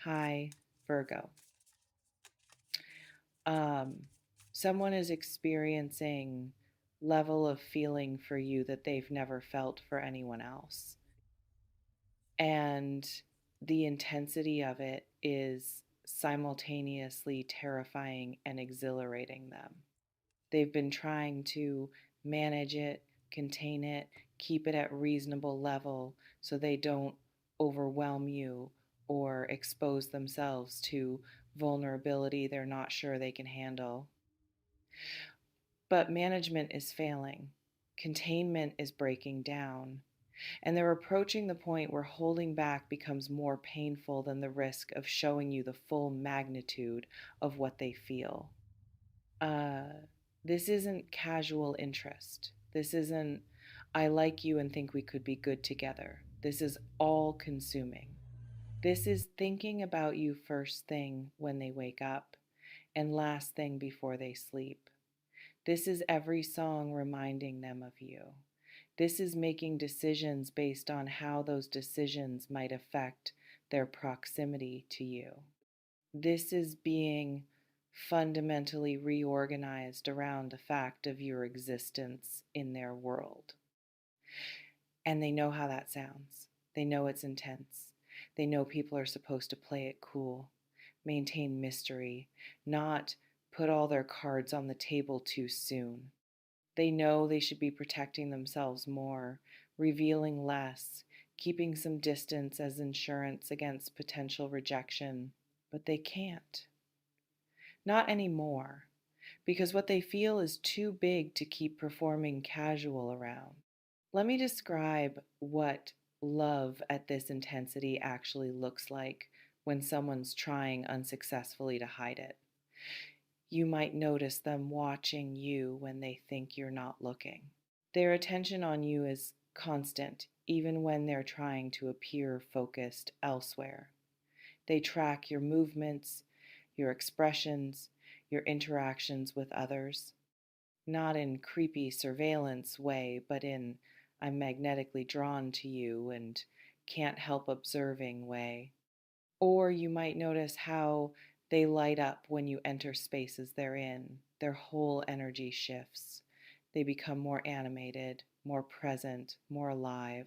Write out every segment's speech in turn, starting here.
Hi, Virgo. Um, Someone is experiencing level of feeling for you that they've never felt for anyone else. And the intensity of it is simultaneously terrifying and exhilarating them. They've been trying to manage it, contain it, keep it at reasonable level so they don't overwhelm you or expose themselves to vulnerability they're not sure they can handle. But management is failing. Containment is breaking down. And they're approaching the point where holding back becomes more painful than the risk of showing you the full magnitude of what they feel. uh, this isn't casual interest. This isn't, I like you and think we could be good together. This is all consuming. This is thinking about you first thing when they wake up and last thing before they sleep. This is every song reminding them of you. This is making decisions based on how those decisions might affect their proximity to you. This is being fundamentally reorganized around the fact of your existence in their world. And they know how that sounds. They know it's intense. They know people are supposed to play it cool, maintain mystery, not put all their cards on the table too soon. They know they should be protecting themselves more, revealing less, keeping some distance as insurance against potential rejection, but they can't. Not anymore, because what they feel is too big to keep performing casual around. Let me describe what love at this intensity actually looks like when someone's trying unsuccessfully to hide it. You might notice them watching you when they think you're not looking. Their attention on you is constant, even when they're trying to appear focused elsewhere. They track your movements, your expressions, your interactions with others, not in creepy surveillance way, but in I'm magnetically drawn to you and can't help observing way. Or you might notice how they light up when you enter spaces they're in. Their whole energy shifts. They become more animated, more present, more alive.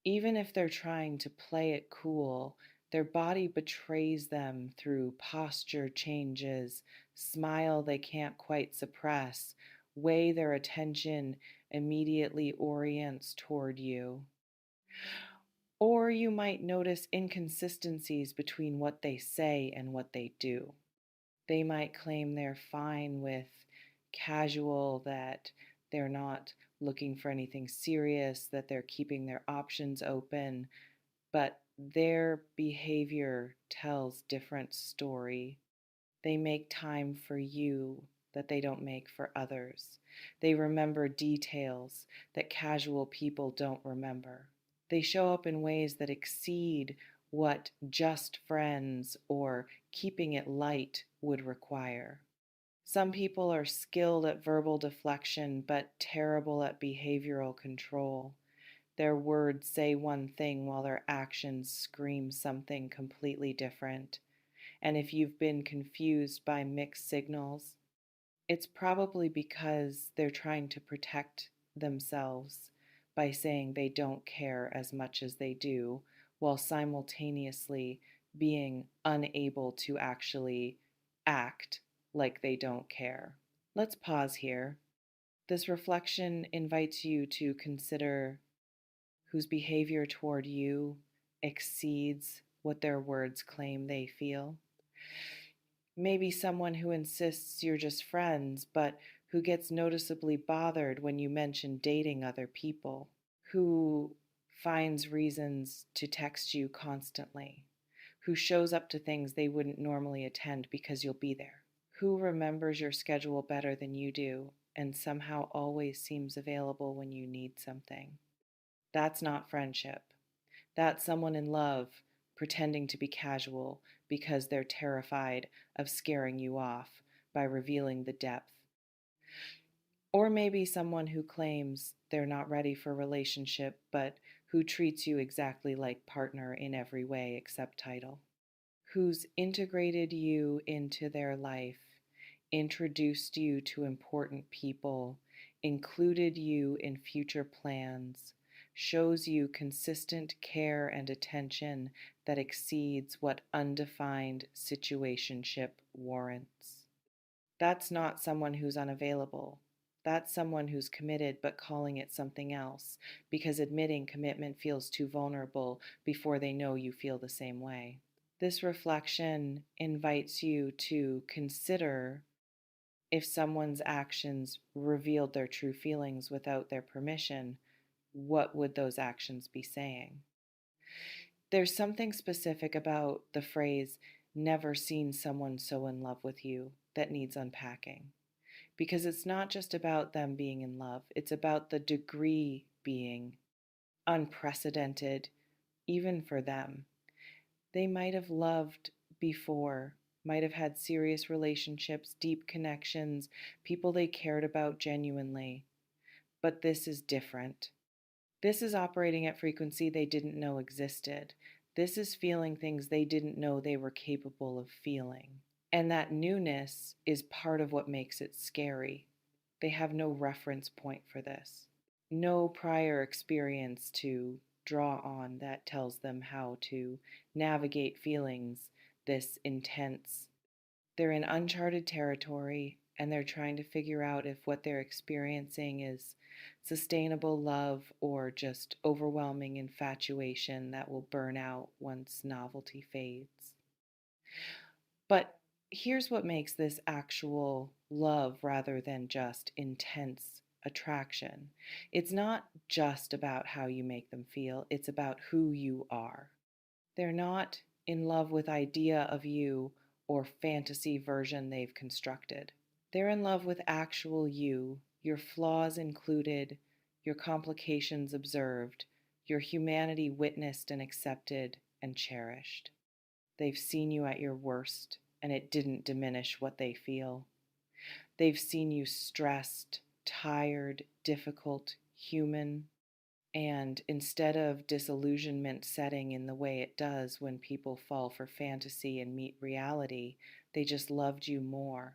Even if they're trying to play it cool, their body betrays them through posture changes, smile they can't quite suppress, way their attention immediately orients toward you. Or you might notice inconsistencies between what they say and what they do. They might claim they're fine with casual, that they're not looking for anything serious, that they're keeping their options open, but their behavior tells different story. They make time for you that they don't make for others. They remember details that casual people don't remember. They show up in ways that exceed what just friends or keeping it light would require. Some people are skilled at verbal deflection but terrible at behavioral control. Their words say one thing while their actions scream something completely different. And if you've been confused by mixed signals, it's probably because they're trying to protect themselves by saying they don't care as much as they do, while simultaneously being unable to actually act like they don't care. Let's pause here. This reflection invites you to consider whose behavior toward you exceeds what their words claim they feel. Maybe someone who insists you're just friends, but who gets noticeably bothered when you mention dating other people, who finds reasons to text you constantly, who shows up to things they wouldn't normally attend because you'll be there, who remembers your schedule better than you do and somehow always seems available when you need something. That's not friendship. That's someone in love pretending to be casual because they're terrified of scaring you off by revealing the depth. Or maybe someone who claims they're not ready for a relationship but who treats you exactly like partner in every way except title. who's integrated you into their life, introduced you to important people, included you in future plans, shows you consistent care and attention that exceeds what undefined situationship warrants. That's not someone who's unavailable. That's someone who's committed but calling it something else because admitting commitment feels too vulnerable before they know you feel the same way. This reflection invites you to consider if someone's actions revealed their true feelings without their permission, what would those actions be saying? There's something specific about the phrase, never seen someone so in love with you, that needs unpacking. Because it's not just about them being in love, it's about the degree being unprecedented, even for them. They might have loved before, might have had serious relationships, deep connections, people they cared about genuinely. But this is different. This is operating at frequency they didn't know existed. This is feeling things they didn't know they were capable of feeling. And that newness is part of what makes it scary. They have no reference point for this, no prior experience to draw on that tells them how to navigate feelings this intense. They're in uncharted territory and they're trying to figure out if what they're experiencing is sustainable love or just overwhelming infatuation that will burn out once novelty fades. But here's what makes this actual love rather than just intense attraction. It's not just about how you make them feel, it's about who you are. They're not in love with idea of you or fantasy version they've constructed. They're in love with actual you, your flaws included, your complications observed, your humanity witnessed and accepted and cherished. They've seen you at your worst, and it didn't diminish what they feel. They've seen you stressed, tired, difficult, human, and instead of disillusionment setting in the way it does when people fall for fantasy and meet reality, they just loved you more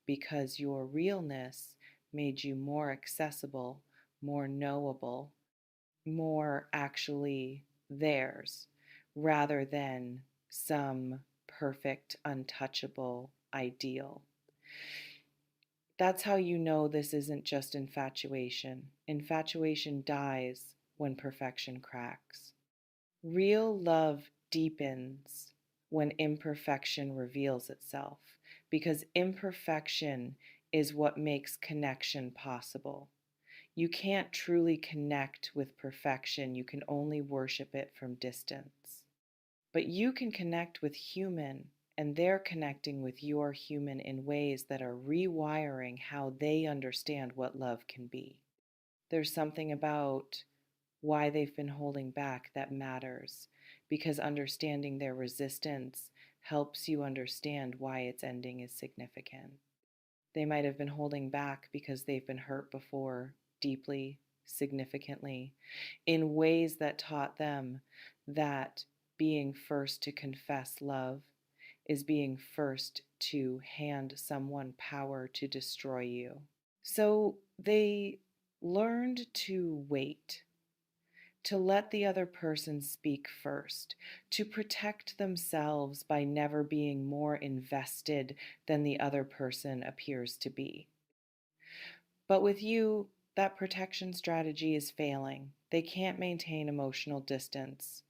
because your realness made you more accessible, more knowable, more actually theirs, rather than some perfect, untouchable ideal. That's how you know this isn't just infatuation. Infatuation dies when perfection cracks. Real love deepens when imperfection reveals itself, because imperfection is what makes connection possible. You can't truly connect with perfection, you can only worship it from distance. But you can connect with human, and they're connecting with your human in ways that are rewiring how they understand what love can be. There's something about why they've been holding back that matters, because understanding their resistance helps you understand why its ending is significant. They might have been holding back because they've been hurt before, deeply, significantly, in ways that taught them that being first to confess love is being first to hand someone power to destroy you. So they learned to wait, to let the other person speak first, to protect themselves by never being more invested than the other person appears to be. But with you, that protection strategy is failing. They can't maintain emotional distance,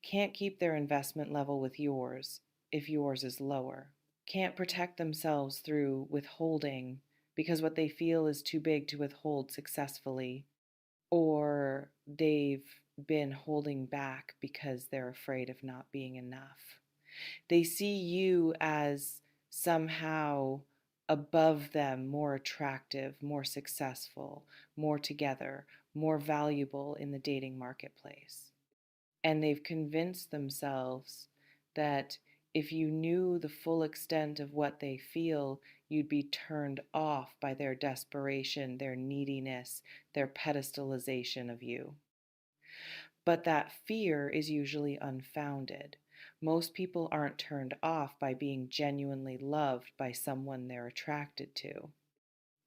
can't keep their investment level with yours if yours is lower, can't protect themselves through withholding because what they feel is too big to withhold successfully, or they've been holding back because they're afraid of not being enough. They see you as somehow above them, more attractive, more successful, more together, more valuable in the dating marketplace. And they've convinced themselves that if you knew the full extent of what they feel, you'd be turned off by their desperation, their neediness, their pedestalization of you. But that fear is usually unfounded. Most people aren't turned off by being genuinely loved by someone they're attracted to.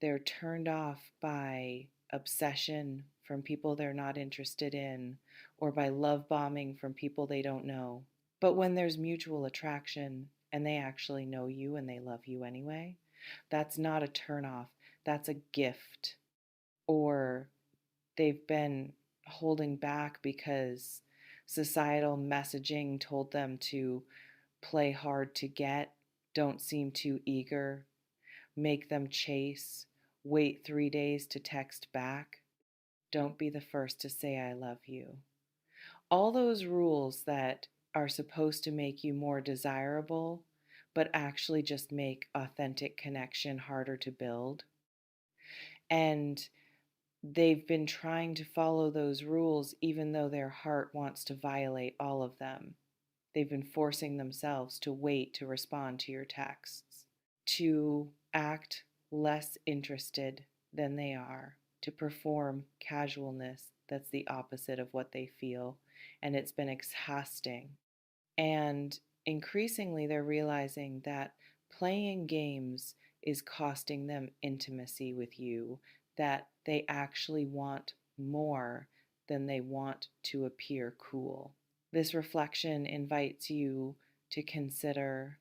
They're turned off by obsession from people they're not interested in, or by love bombing from people they don't know. But when there's mutual attraction and they actually know you and they love you anyway, that's not a turnoff. That's a gift. Or they've been holding back because societal messaging told them to play hard to get, don't seem too eager, make them chase, wait 3 days to text back, don't be the first to say I love you. All those rules that are supposed to make you more desirable, but actually just make authentic connection harder to build. And they've been trying to follow those rules even though their heart wants to violate all of them. They've been forcing themselves to wait to respond to your texts, to act less interested than they are, to perform casualness that's the opposite of what they feel. And it's been exhausting. And increasingly, they're realizing that playing games is costing them intimacy with you, that they actually want more than they want to appear cool. This reflection invites you to consider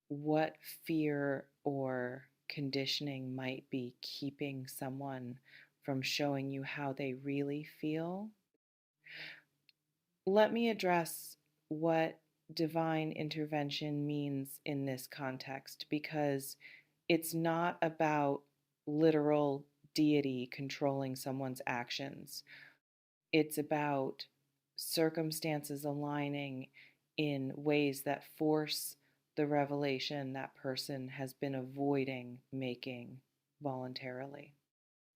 what fear or conditioning might be keeping someone from showing you how they really feel. Let me address what divine intervention means in this context, because it's not about literal deity controlling someone's actions. It's about circumstances aligning in ways that force the revelation that person has been avoiding making voluntarily.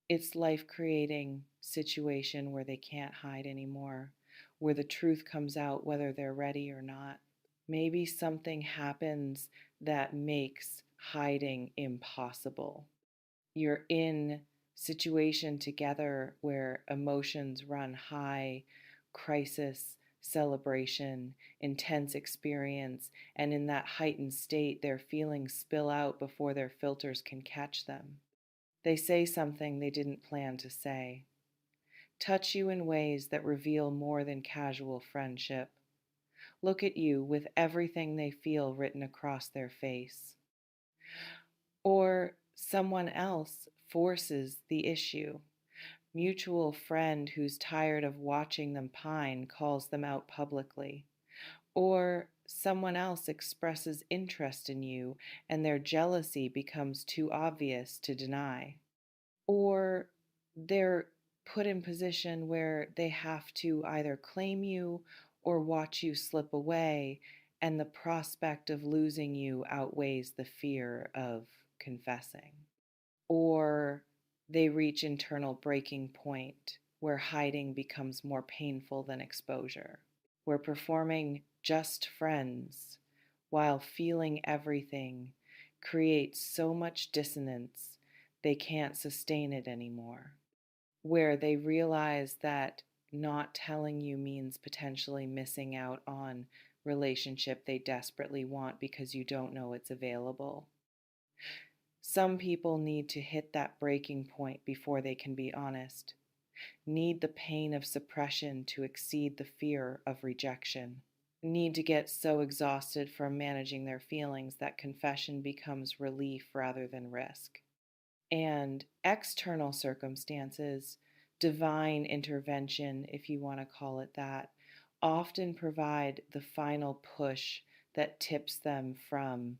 It's life creating situation where they can't hide anymore, where the truth comes out whether they're ready or not. Maybe something happens that makes hiding impossible. You're in situation together where emotions run high, crisis, celebration, intense experience, and in that heightened state, their feelings spill out before their filters can catch them. They say something they didn't plan to say, touch you in ways that reveal more than casual friendship, look at you with everything they feel written across their face. Or someone else forces the issue. Mutual friend who's tired of watching them pine calls them out publicly. Or someone else expresses interest in you and their jealousy becomes too obvious to deny. Or they're put in position where they have to either claim you or watch you slip away, and the prospect of losing you outweighs the fear of confessing. Or they reach internal breaking point where hiding becomes more painful than exposure, where performing just friends while feeling everything creates so much dissonance they can't sustain it anymore, where they realize that not telling you means potentially missing out on relationship they desperately want because you don't know it's available. Some people need to hit that breaking point before they can be honest, need the pain of suppression to exceed the fear of rejection, need to get so exhausted from managing their feelings that confession becomes relief rather than risk. And external circumstances, divine intervention, if you want to call it that, often provide the final push that tips them from,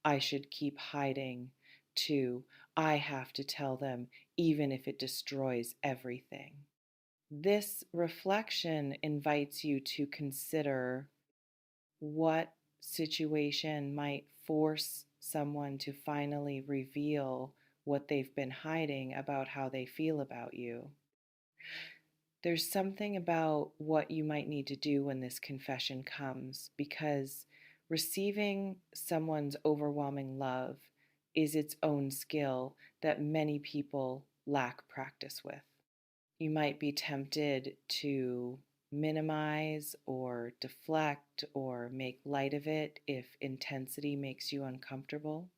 I should keep hiding, to, I have to tell them, even if it destroys everything. This reflection invites you to consider what situation might force someone to finally reveal what they've been hiding about how they feel about you. There's something about what you might need to do when this confession comes, because receiving someone's overwhelming love is its own skill that many people lack practice with. You might be tempted to minimize or deflect or make light of it if intensity makes you uncomfortable.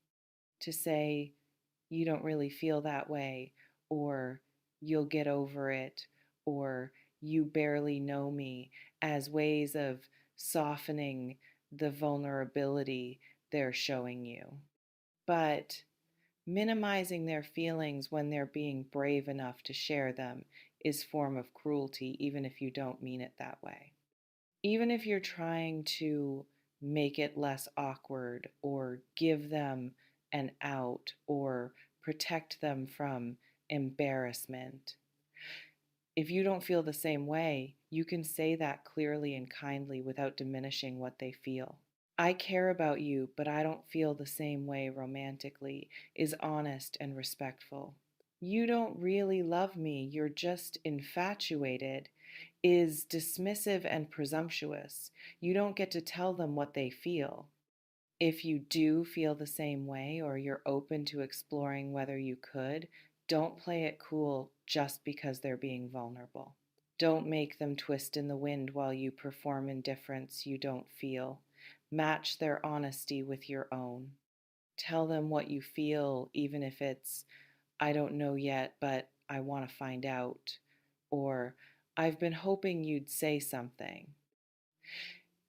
To say, you don't really feel that way, or you'll get over it, or you barely know me, as ways of softening the vulnerability they're showing you. But minimizing their feelings when they're being brave enough to share them is form of cruelty, even if you don't mean it that way. Even if you're trying to make it less awkward or give them an out or protect them from embarrassment, if you don't feel the same way, you can say that clearly and kindly without diminishing what they feel. I care about you, but I don't feel the same way romantically, is honest and respectful. You don't really love me, you're just infatuated, is dismissive and presumptuous. You don't get to tell them what they feel. If you do feel the same way or you're open to exploring whether you could, don't play it cool just because they're being vulnerable. Don't make them twist in the wind while you perform indifference you don't feel. Match their honesty with your own. Tell them what you feel, even if it's, I don't know yet, but I want to find out. Or, I've been hoping you'd say something.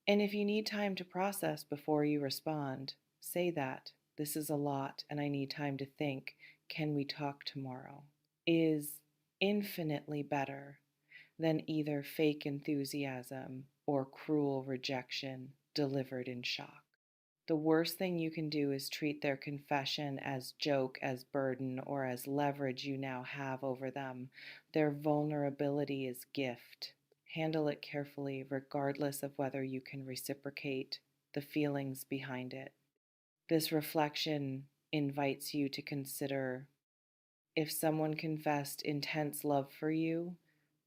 And if you need time to process before you respond, say that. This is a lot and I need time to think. Can we talk tomorrow? Is infinitely better than either fake enthusiasm or cruel rejection delivered in shock. The worst thing you can do is treat their confession as joke, as burden, or as leverage you now have over them. Their vulnerability is gift. Handle it carefully, regardless of whether you can reciprocate the feelings behind it. This reflection invites you to consider, if someone confessed intense love for you,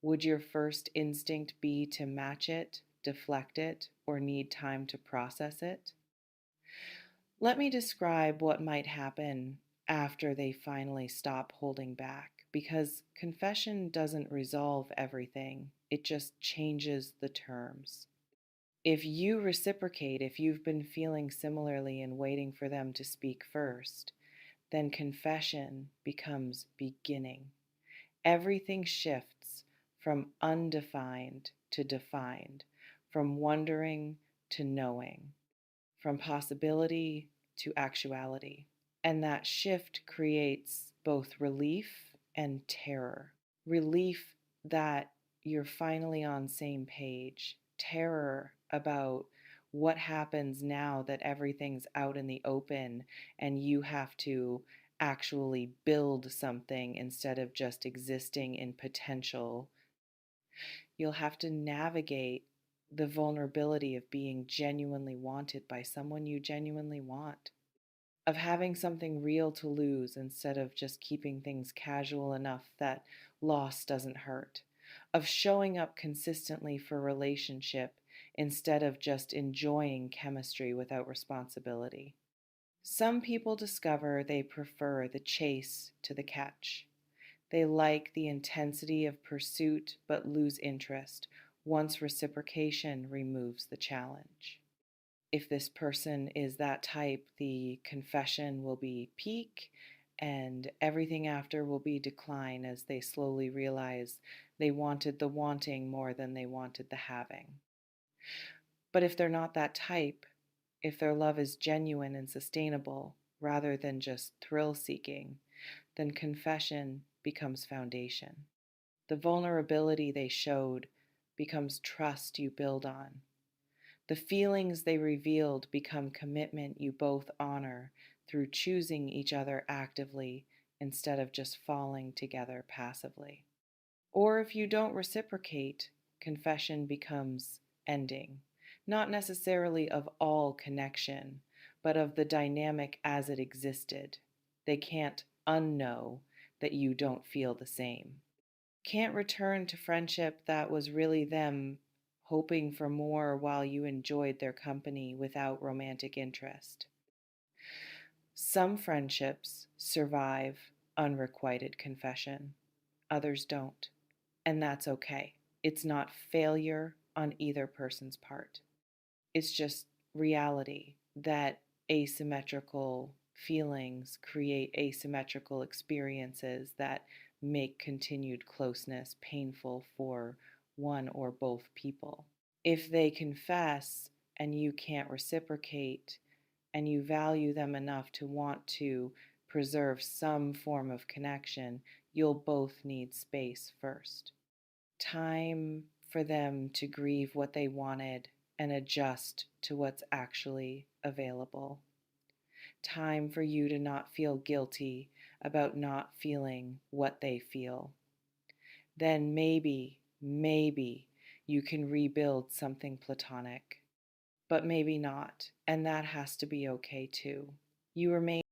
would your first instinct be to match it, deflect it, or need time to process it? Let me describe what might happen after they finally stop holding back, because confession doesn't resolve everything, it just changes the terms. If you reciprocate, if you've been feeling similarly and waiting for them to speak first, then confession becomes beginning. Everything shifts from undefined to defined, from wondering to knowing, from possibility to actuality. And that shift creates both relief and terror. Relief that you're finally on same page, terror about what happens now that everything's out in the open and you have to actually build something instead of just existing in potential. You'll have to navigate the vulnerability of being genuinely wanted by someone you genuinely want, of having something real to lose instead of just keeping things casual enough that loss doesn't hurt, of showing up consistently for relationship instead of just enjoying chemistry without responsibility. Some people discover they prefer the chase to the catch. They like the intensity of pursuit but lose interest once reciprocation removes the challenge. If this person is that type, the confession will be peak and everything after will be decline as they slowly realize they wanted the wanting more than they wanted the having. But if they're not that type, if their love is genuine and sustainable rather than just thrill seeking, then confession becomes foundation. The vulnerability they showed becomes trust you build on. The feelings they revealed become commitment you both honor through choosing each other actively instead of just falling together passively. Or if you don't reciprocate, confession becomes ending, not necessarily of all connection, but of the dynamic as it existed. They can't unknow that you don't feel the same. Can't return to friendship that was really them hoping for more while you enjoyed their company without romantic interest. Some friendships survive unrequited confession, others don't, and that's okay. It's not failure on either person's part. It's just reality that asymmetrical feelings create asymmetrical experiences that make continued closeness painful for one or both people. If they confess and you can't reciprocate, and you value them enough to want to preserve some form of connection, you'll both need space first. Time for them to grieve what they wanted and adjust to what's actually available. Time for you to not feel guilty about not feeling what they feel. Then maybe you can rebuild something platonic, but maybe not, and that has to be okay too. You remain